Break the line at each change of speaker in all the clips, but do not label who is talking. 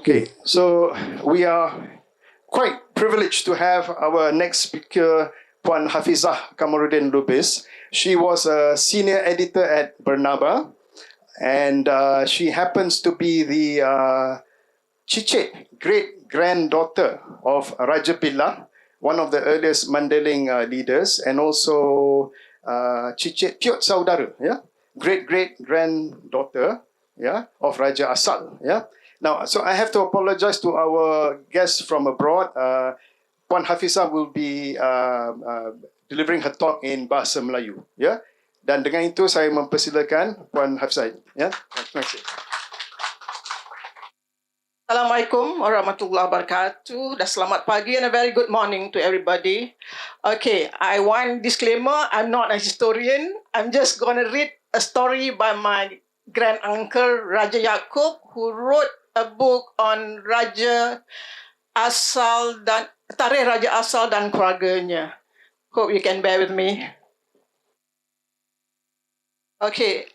Okay, so we are quite privileged to have our next speaker, Puan Hafizah Kamaruddin Lubis. She was a senior editor at Bernaba, and she happens to be the Cicit great-granddaughter of Raja Billah, one of the earliest Mandailing leaders, and also Cicit Piot Saudara, great-great-granddaughter, of Raja Asal, Now, so I have to apologize to our guests from abroad. Puan Hafizah will be delivering her talk in Bahasa Melayu. Dan dengan itu saya mempersilakan Puan Hafizah. Terima kasih.
Assalamualaikum warahmatullahi wabarakatuh. Dan selamat pagi and a very good morning to everybody. Okay, I want disclaimer, I'm not a historian. I'm just going to read a story by my grand uncle Raja Yaakob, who wrote a book on Raja Asal dan Tarikh Raja Asal dan keluarganya. Hope you can bear with me. Okay.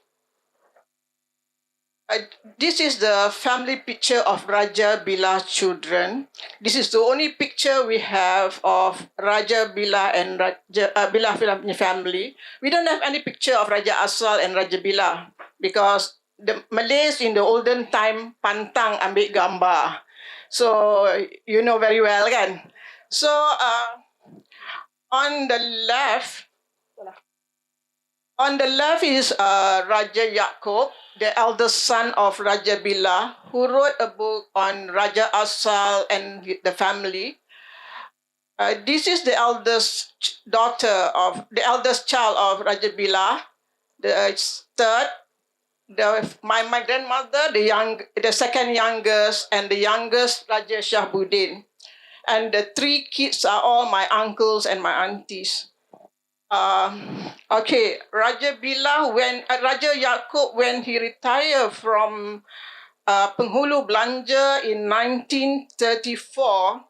This is the family picture of Raja Billah children. This is the only picture we have of Raja Billah and Raja Billah family. We don't have any picture of Raja Asal and Raja Billah because the Malays in the olden time pantang ambil gambar. So you know very well, kan? So on the left is Raja Yaakob, the eldest son of Raja Billah, who wrote a book on Raja Asal and the family. This is the eldest child of Raja Billah, the third. My grandmother, the second youngest, and the youngest Raja Shahbuddin. And the three kids are all my uncles and my aunties. Okay, Raja Billah, Raja Yaakob, when he retired from Penghulu Belanja in 1934,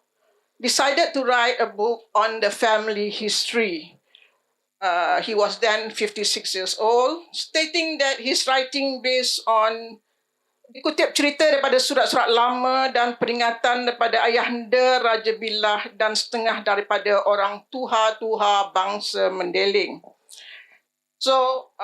decided to write a book on the family history. He was then 56 years old, stating that he's writing based on dikutip cerita daripada surat-surat lama dan peringatan daripada ayahanda Raja Billah dan setengah daripada orang tuha-tuha bangsa Mandailing. So,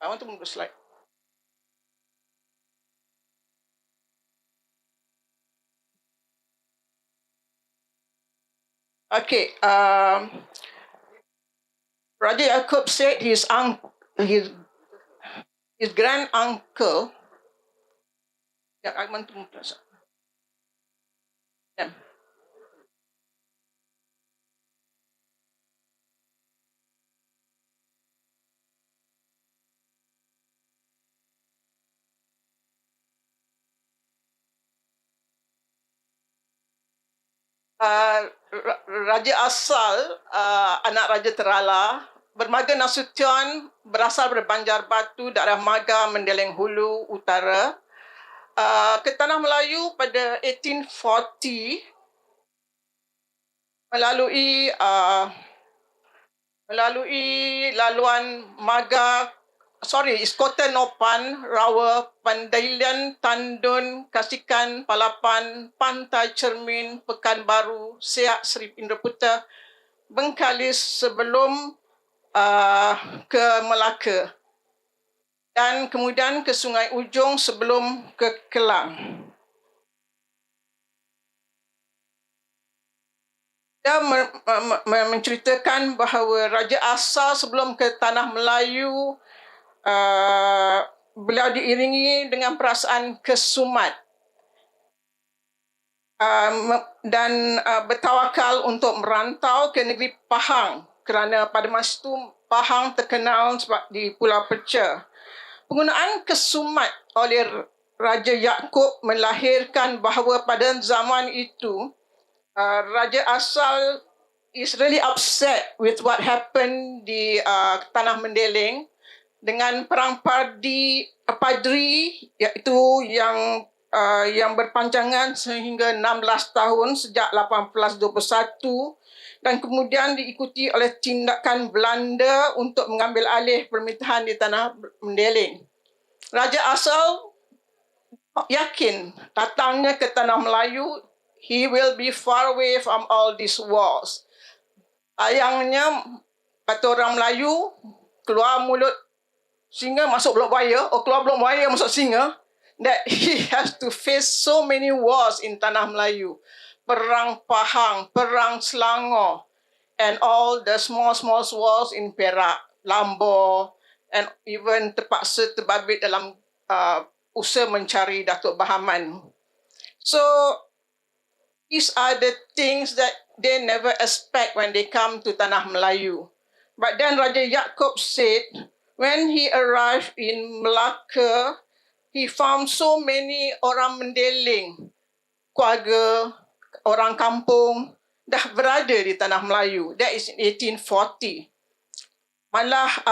I want to move the slide. Okay. Raja Yaakob said his grand uncle. Yeah, I want to move the slide. Yeah. Raja Asal, anak Raja Terala, bermarga Nasution, berasal dari Banjarbatu, daerah Maga, Mandailing Hulu, Utara. Ke Tanah Melayu pada 1840 melalui laluan Kota Nopan, Rawa, Pandailan, Tandun, Kasikan, Palapan, Pantai Cermin, Pekanbaru, Siak, Seri Indraputa, Bengkalis sebelum ke Melaka dan kemudian ke Sungai Ujong sebelum ke Kelang. Dia menceritakan bahawa Raja Asal sebelum ke Tanah Melayu, beliau diiringi dengan perasaan kesumat dan bertawakal untuk merantau ke negeri Pahang kerana pada masa itu Pahang terkenal di Pulau Perca. Penggunaan kesumat oleh Raja Yaakob melahirkan bahawa pada zaman itu Raja Asal is really upset with what happened di Tanah Mendeleng dengan perang padri iaitu yang berpanjangan sehingga 16 tahun sejak 1821 dan kemudian diikuti oleh tindakan Belanda untuk mengambil alih pemerintahan di Tanah Mendeleng. Raja asal yakin datangnya ke Tanah Melayu, he will be far away from all these wars. Ayangnya, kata orang Melayu, keluar mulut singa masuk blok buaya, keluar blok buaya masuk singa, that he has to face so many wars in Tanah Melayu. Perang Pahang, Perang Selangor, and all the small wars in Perak, Lambor, and even terpaksa terbabit dalam usaha mencari Datuk Bahaman. So, these are the things that they never expect when they come to Tanah Melayu. But then Raja Yaakob said, when he arrived in Melaka, he found so many orang Mendeleng, keluarga, orang kampung, dah berada di Tanah Melayu. That is in 1840. Malah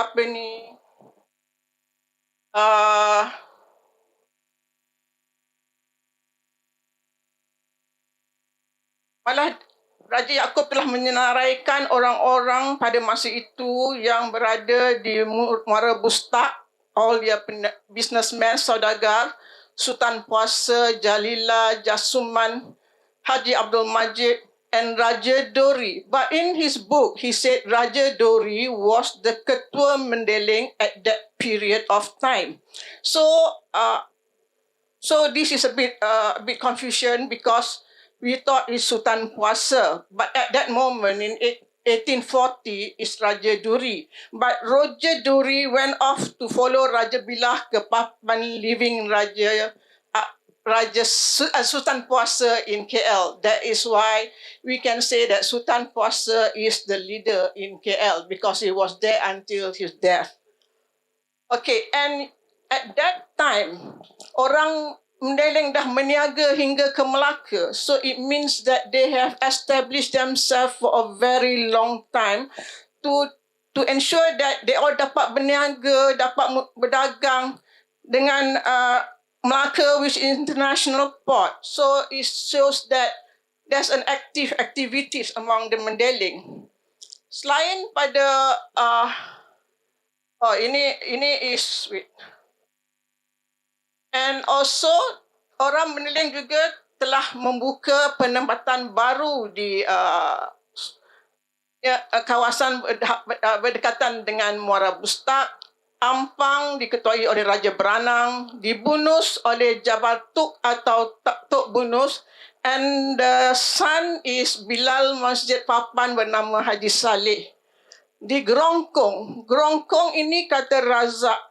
malah Raja Yaakob telah menyenaraikan orang-orang pada masa itu yang berada di Muara Bustak, all their businessmen, saudagar, Sultan Puasa, Jalila, Jasuman, Haji Abdul Majid, and Raja Dori. But in his book, he said Raja Dori was the Ketua Mendeleng at that period of time. So this is a bit confusion because we thought it's Sultan Puasa, but at that moment in 1840 is Raja Duri. But Raja Duri went off to follow Raja Billah ke Papan living Sultan Puasa in KL. That is why we can say that Sultan Puasa is the leader in KL because he was there until his death. Okay, and at that time, orang Mendeleng dah meniaga hingga ke Melaka. So it means that they have established themselves for a very long time to ensure that they all dapat berniaga, dapat berdagang dengan Melaka, which is international port. So it shows that there's an active activities among the Mendeleng. Selain pada ini is sweet. And also, orang Mendeleng juga telah membuka penempatan baru di kawasan berdekatan dengan Muara Bustak. Ampang diketuai oleh Raja Beranang, dibunus oleh Jabal Tuk atau Tuk Bunus, and the son is Bilal Masjid Papan bernama Haji Saleh. Di Gerongkong ini kata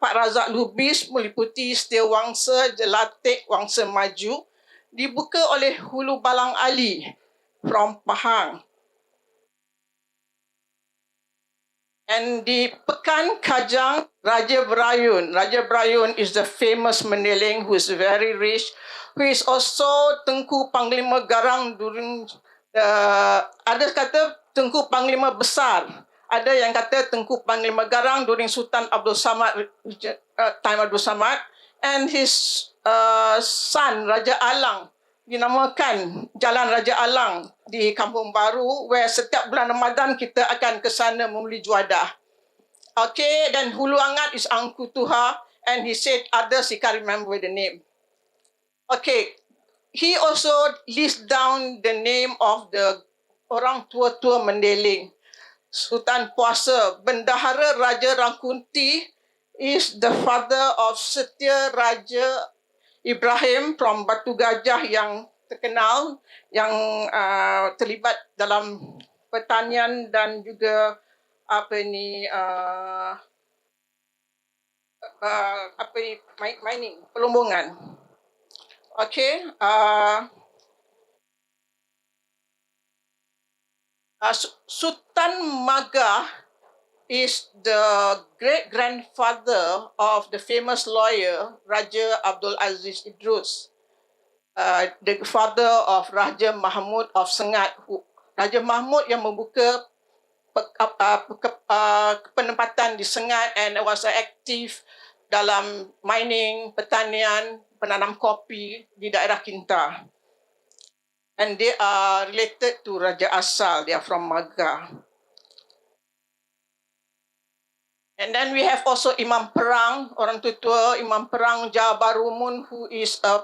Pak Razak Lubis meliputi Setiawangsa, Jelatik, Wangsa Maju, dibuka oleh Hulu Balang Ali from Pahang. And di Pekan Kajang, Raja Berayun is the famous Mendeleng who is very rich, who is also Tengku Panglima Garang during ada kata Tengku Panglima Besar. Ada yang kata Tengku Panglima Garang during Sultan Abdul Samad, time Abdul Samad, and his son Raja Alang dinamakan Jalan Raja Alang di Kampung Baru, where setiap bulan Ramadan kita akan ke sana membeli juadah. Okay, dan Hulu Angat is Angku Tuha, and he said others he can't remember the name. Okay, he also lists down the name of the orang tua-tua Mendeleng. Sultan Puasa, Bendahara Raja Rangkunti is the father of Setia Raja Ibrahim from Batu Gajah yang terkenal, yang terlibat dalam pertanian dan juga mining, pelumbungan. Okay. Sultan Magah is the great-grandfather of the famous lawyer Raja Abdul Aziz Idrus, the father of Raja Mahmud of Sengat, Raja Mahmud yang membuka penempatan di Sengat and was aktif dalam mining, pertanian, penanam kopi di daerah Kinta. And they are related to Raja Asal, they are from Maga. And then we have also Imam Perang, orang tua Imam Perang Jabarumun, who is a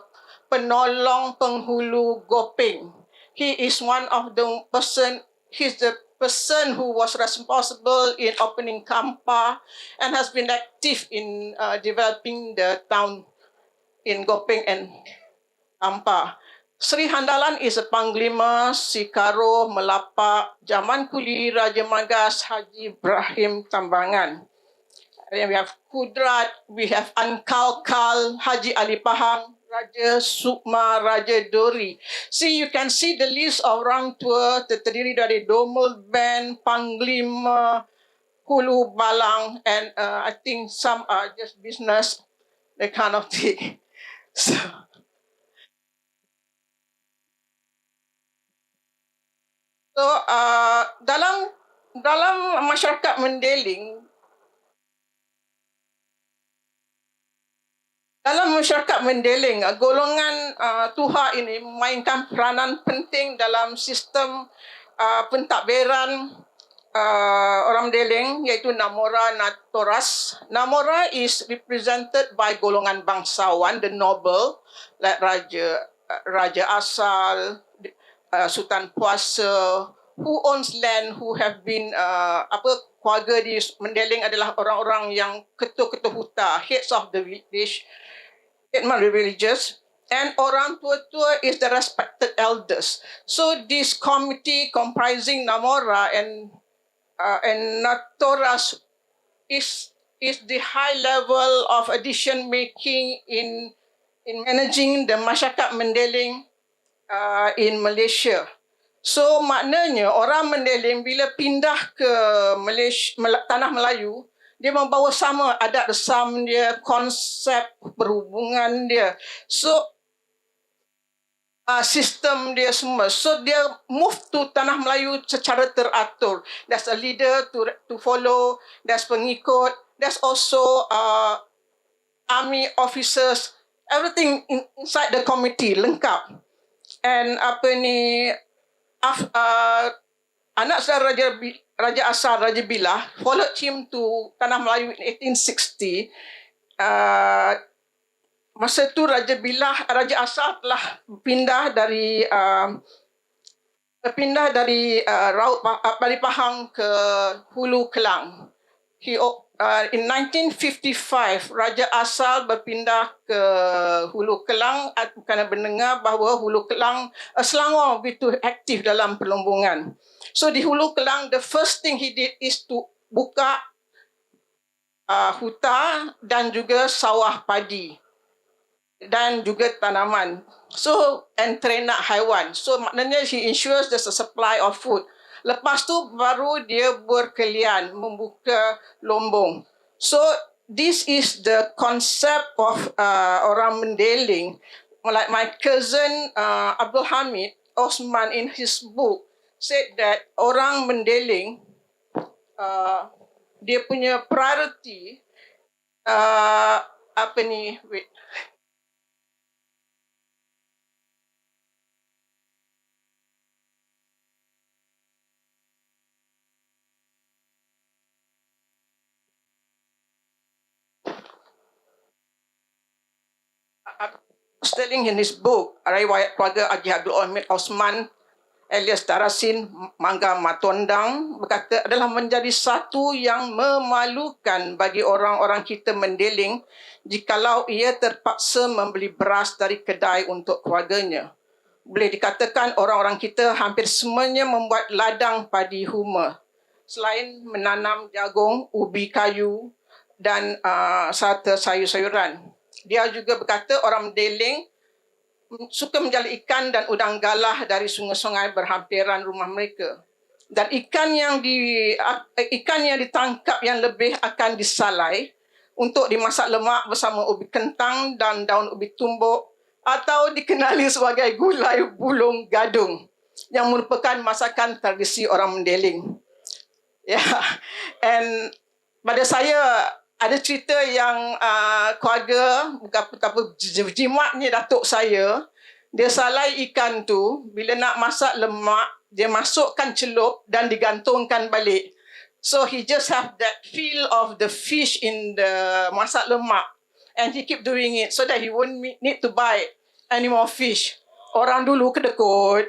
penolong penghulu Gopeng. He is one of the person, he's the person who was responsible in opening Kampa and has been active in developing the town in Gopeng and Kampa. Sri Handalan is a Panglima, Sikaro, Melapak, Zaman Kuli, Raja Magas, Haji Ibrahim Tambangan. And we have Kudrat, we have Ankalkal, Haji Ali Pahang, Raja Sukma, Raja Dori. See, you can see the list of orang tua terdiri dari Domul Band, Panglima, Hulu Balang, and I think some are just business, that kind of thing. So, dalam masyarakat Mendeling, golongan Tuha ini memainkan peranan penting dalam sistem pentadbiran orang Mendeling, iaitu Namora Natoras. Namora is represented by golongan bangsawan, the noble, like Raja Asal, Sultan Puasa, who owns land, who have been keluarga di Mendeling adalah orang-orang yang ketua-ketua huta, heads of the village, religious, and orang tua-tua is the respected elders. So this committee comprising Namora and Natoras is the high level of decision making in managing the masyarakat Mendeling in Malaysia. So maknanya orang Mendeling bila pindah ke Malaysia, tanah Melayu, dia membawa sama adat resam dia, konsep perhubungan dia. So sistem dia semua. So dia move to tanah Melayu secara teratur. There's a leader to follow, there's pengikut, there's also army officers, everything inside the committee lengkap. And anak saudara Raja Asal, Raja Bilah, followed him to Tanah Melayu in 1860. Masa itu Raja Asal telah pindah dari Pahang ke Hulu Kelang. In 1955, Raja Asal berpindah ke Hulu Kelang kerana mendengar bahawa Hulu Kelang, Selangor begitu aktif dalam perlombongan. So di Hulu Kelang, the first thing he did is to buka huta dan juga sawah padi dan juga tanaman. So, and ternak haiwan. So maknanya he ensures there's a supply of food. Lepas tu baru dia berkelian membuka lombong. So this is the concept of orang Mendeling. Like my cousin Abdul Hamid Osman in his book said that orang Mendeling dia punya priority telling in his book, riwayat keluarga Haji Abdul Hamid Osman alias Tarasin Mangga Matondang, berkata adalah menjadi satu yang memalukan bagi orang-orang kita Mendeling jikalau ia terpaksa membeli beras dari kedai untuk keluarganya. Boleh dikatakan orang-orang kita hampir semuanya membuat ladang padi huma. Selain menanam jagung, ubi kayu dan serta sayur-sayuran. Dia juga berkata orang Mendeling suka menjala ikan dan udang galah dari sungai-sungai berhampiran rumah mereka. Dan ikan yang ditangkap yang lebih akan disalai untuk dimasak lemak bersama ubi kentang dan daun ubi tumbuk atau dikenali sebagai gulai bulung gadung. yang merupakan masakan tradisi orang Mendeling. Ya, and pada saya ada cerita yang keluarga betapa jimatnya datuk saya, dia salai ikan tu, bila nak masak lemak, dia masukkan celup dan digantungkan balik. So he just have that feel of the fish in the masak lemak, and he keep doing it so that he won't need to buy any more fish. Orang dulu kedekut.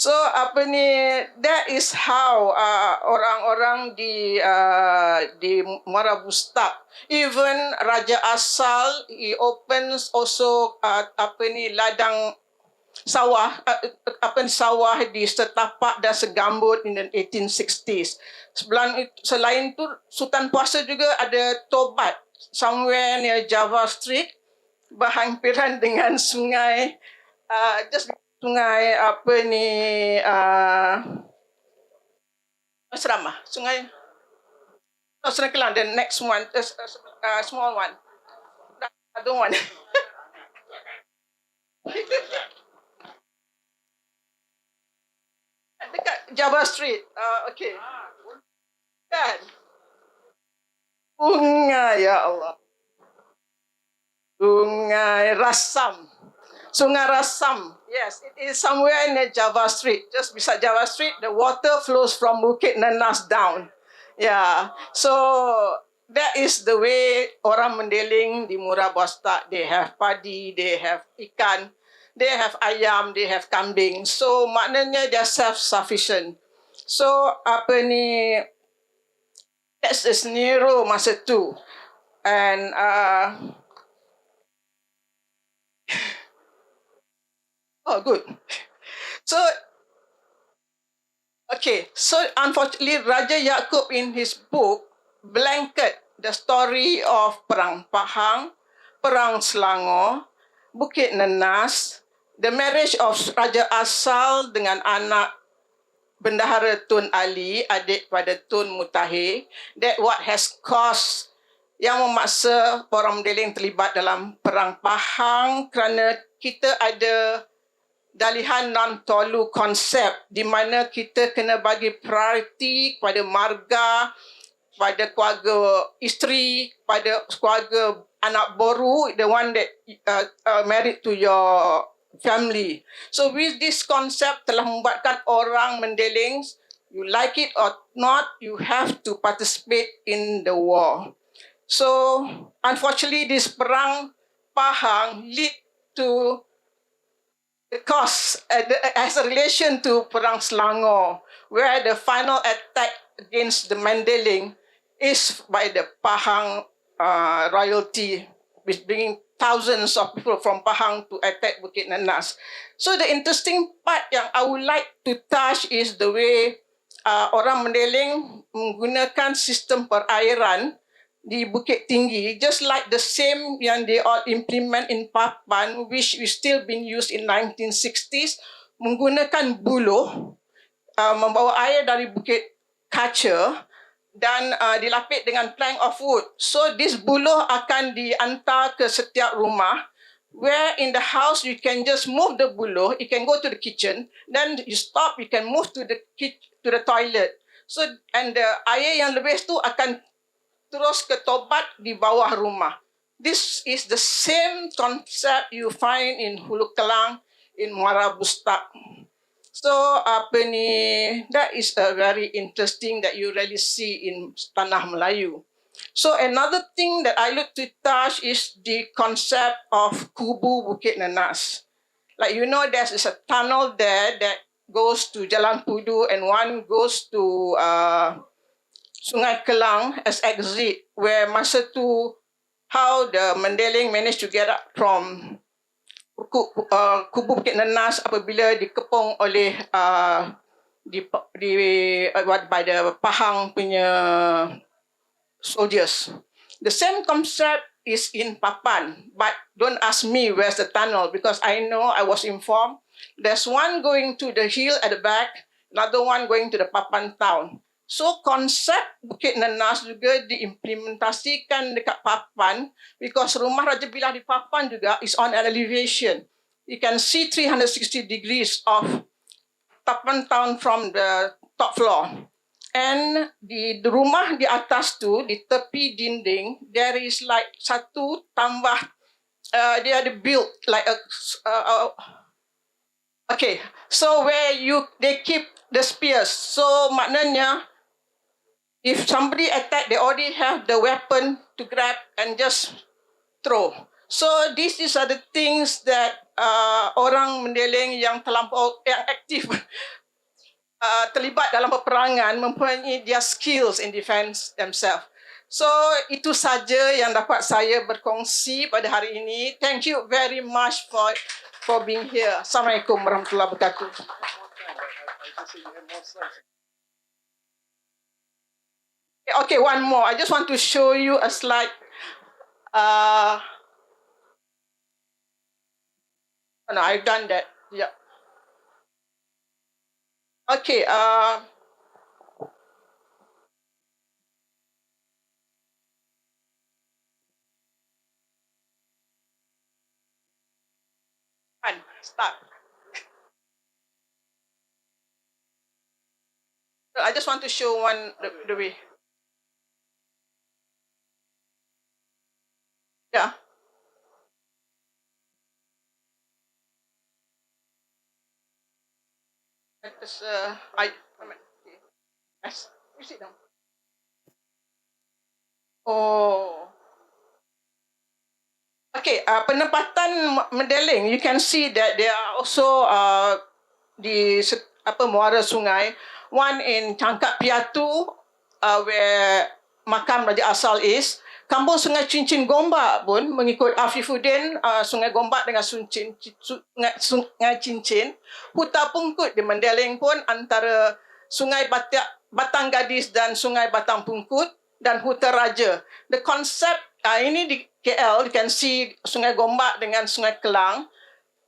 So apa ni, that is how orang-orang di Muara Bustak, even Raja Asal, he opens also ladang sawah sawah di Setapak dan Segambut in the 1860s. Selain itu Sultan Puasa juga ada Tobat somewhere near Java Street, berhampiran dengan sungai sungai Asrama, sungai Kelang, the next one, small one, other one. Dekat Java Street, okay. Kan? Sungai, ya Allah. Sungai Rasam. Yes, it is somewhere in Java Street. Just beside Java Street, the water flows from Bukit Nenas down. Yeah, so that is the way orang Mendeling di Muara Bustak. They have padi, they have ikan, they have ayam, they have kambing. So maknanya they're self-sufficient. So that's a scenario masa tu. And oh, good. So unfortunately, Raja Yaakob in his book blanket the story of Perang Pahang, Perang Selangor, Bukit Nenas, the marriage of Raja Asal dengan anak Bendahara Tun Ali, adik pada Tun Mutahir, that what has caused yang memaksa orang Mendeling terlibat dalam Perang Pahang, kerana kita ada dalihan non-tolu konsep di mana kita kena bagi priority kepada marga, pada keluarga isteri, pada keluarga anak baru, the one that married to your family. So with this concept telah membuatkan orang Mendeling, you like it or not, you have to participate in the war. So unfortunately, this Perang Pahang lead to the cause as a relation to Perang Selangor, where the final attack against the Mendeling is by the Pahang royalty, which bringing thousands of people from Pahang to attack Bukit Nenas. So the interesting part yang I would like to touch is the way orang Mendeling menggunakan sistem perairan di Bukit Tinggi, just like the same yang they all implement in Papan, which is still being used in 1960s, menggunakan buluh, membawa air dari Bukit Kaca dan dilapik dengan plank of wood. So this buluh akan diantar ke setiap rumah, where in the house you can just move the buluh, you can go to the kitchen, then you stop, you can move to the toilet. So and the air yang lebih tu akan terus ke tobat di bawah rumah. This is the same concept you find in Hulu Kelang, in Muara Bustak. So that is a very interesting that you really see in Tanah Melayu. So another thing that I look to touch is the concept of Kubu Bukit Nenas. Like there's a tunnel there that goes to Jalan Pudu and one goes to Sungai Kelang as exit, where masa tu how the Mendeling managed to get up from Kubu Bukit Nenas apabila dikepung oleh by the Pahang punya soldiers. The same concept is in Papan, but don't ask me where's the tunnel, because I know, I was informed, there's one going to the hill at the back, another one going to the Papan town. So konsep Bukit Nenas juga diimplementasikan dekat Papan because rumah Raja Billah di Papan juga is on an elevation. You can see 360 degrees of Tapan Town from the top floor. And di rumah di atas tu, di tepi dinding, there is like satu tambah, dia ada built like a, okay, so where they keep the spears. So maknanya, if somebody attack, they already have the weapon to grab and just throw. So these are the things that orang Mendeleng yang terlampau, yang aktif terlibat dalam peperangan mempunyai their skills in defense themselves. So itu saja yang dapat saya berkongsi pada hari ini. Thank you very much for being here. Assalamualaikum warahmatullahi wabarakatuh. Okay, one more. I just want to show you a slide. No, I've done that. Yeah. Okay. Start. I just want to show one the way. Yeah. It's, yes. You sit down. Oh. Okay, penempatan Mendeleng, you can see that there are also di muara sungai. One in Cangkap Piatu, where makam Raja Asal is. Kampung Sungai Cincin Gombak pun mengikut Afifuddin, Sungai Gombak dengan Sungai Cincin. Huta Pungkut di Mendeleng pun antara Sungai Batang Gadis dan Sungai Batang Pungkut dan Huta Raja. The concept ini di KL, you can see Sungai Gombak dengan Sungai Kelang.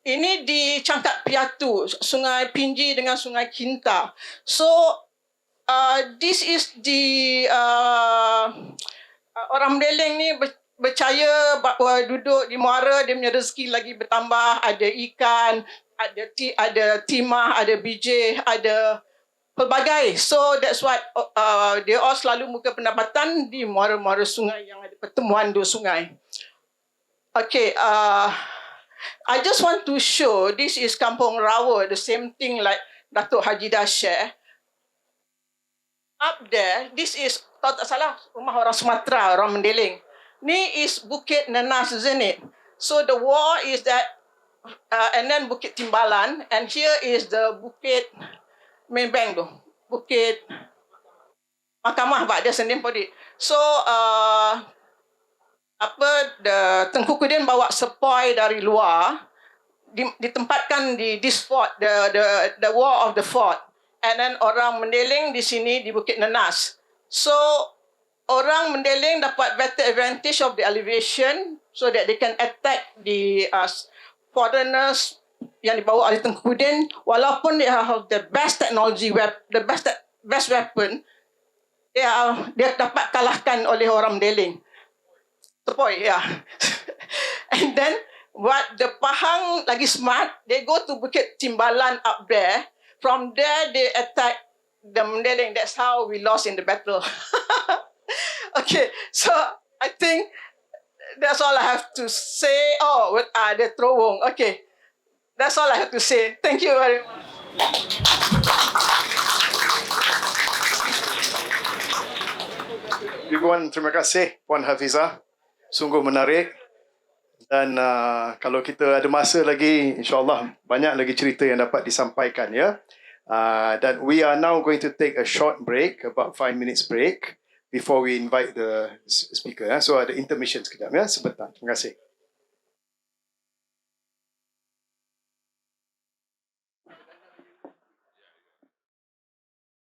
Ini di Cangkap Piatu, Sungai Pinji dengan Sungai Kinta. So, this is the orang Mendeleng ni percaya bahawa duduk di muara dia punya rezeki lagi bertambah, ada ikan, ada timah, ada bijih, ada pelbagai. So that's why dia all selalu muka pendapatan di muara-muara sungai yang ada pertemuan dua sungai. Okay, I just want to show this is Kampung Rawa, the same thing like Datuk Haji share. Up there, this is, tak salah, rumah orang Sumatera, orang Mendeleng. Ni is Bukit Nenas, isn't it? So the wall is that, and then Bukit Timbalan, and here is the Bukit main bank tu. Bukit Mahkamah, but there's a name for it. So, Tengku Kudin bawa sepoi dari luar, ditempatkan di this fort, the wall of the fort. And then orang Mendeleng di sini di Bukit Nenas. So, orang Mendeleng dapat better advantage of the elevation so that they can attack the foreigners yang dibawa oleh Tengku Kudin. Walaupun they have the best technology, the best weapon, dia dapat kalahkan oleh orang Mendeleng. Sepoi, yeah. And then, what the Pahang lagi smart, they go to Bukit Timbalan up there. From there, they attack the Mendeleng. That's how we lost in the battle. Okay, so I think that's all I have to say. Oh, the Trowong. Okay, that's all I have to say. Thank you very much.
Ribuan terima kasih Puan Hafizah. Sungguh menarik. Dan kalau kita ada masa lagi, insyaAllah banyak lagi cerita yang dapat disampaikan, ya. Dan we are now going to take a short break, about 5 minutes break, before we invite the speaker. So ada intermission sekejap, ya, sebentar. Terima kasih.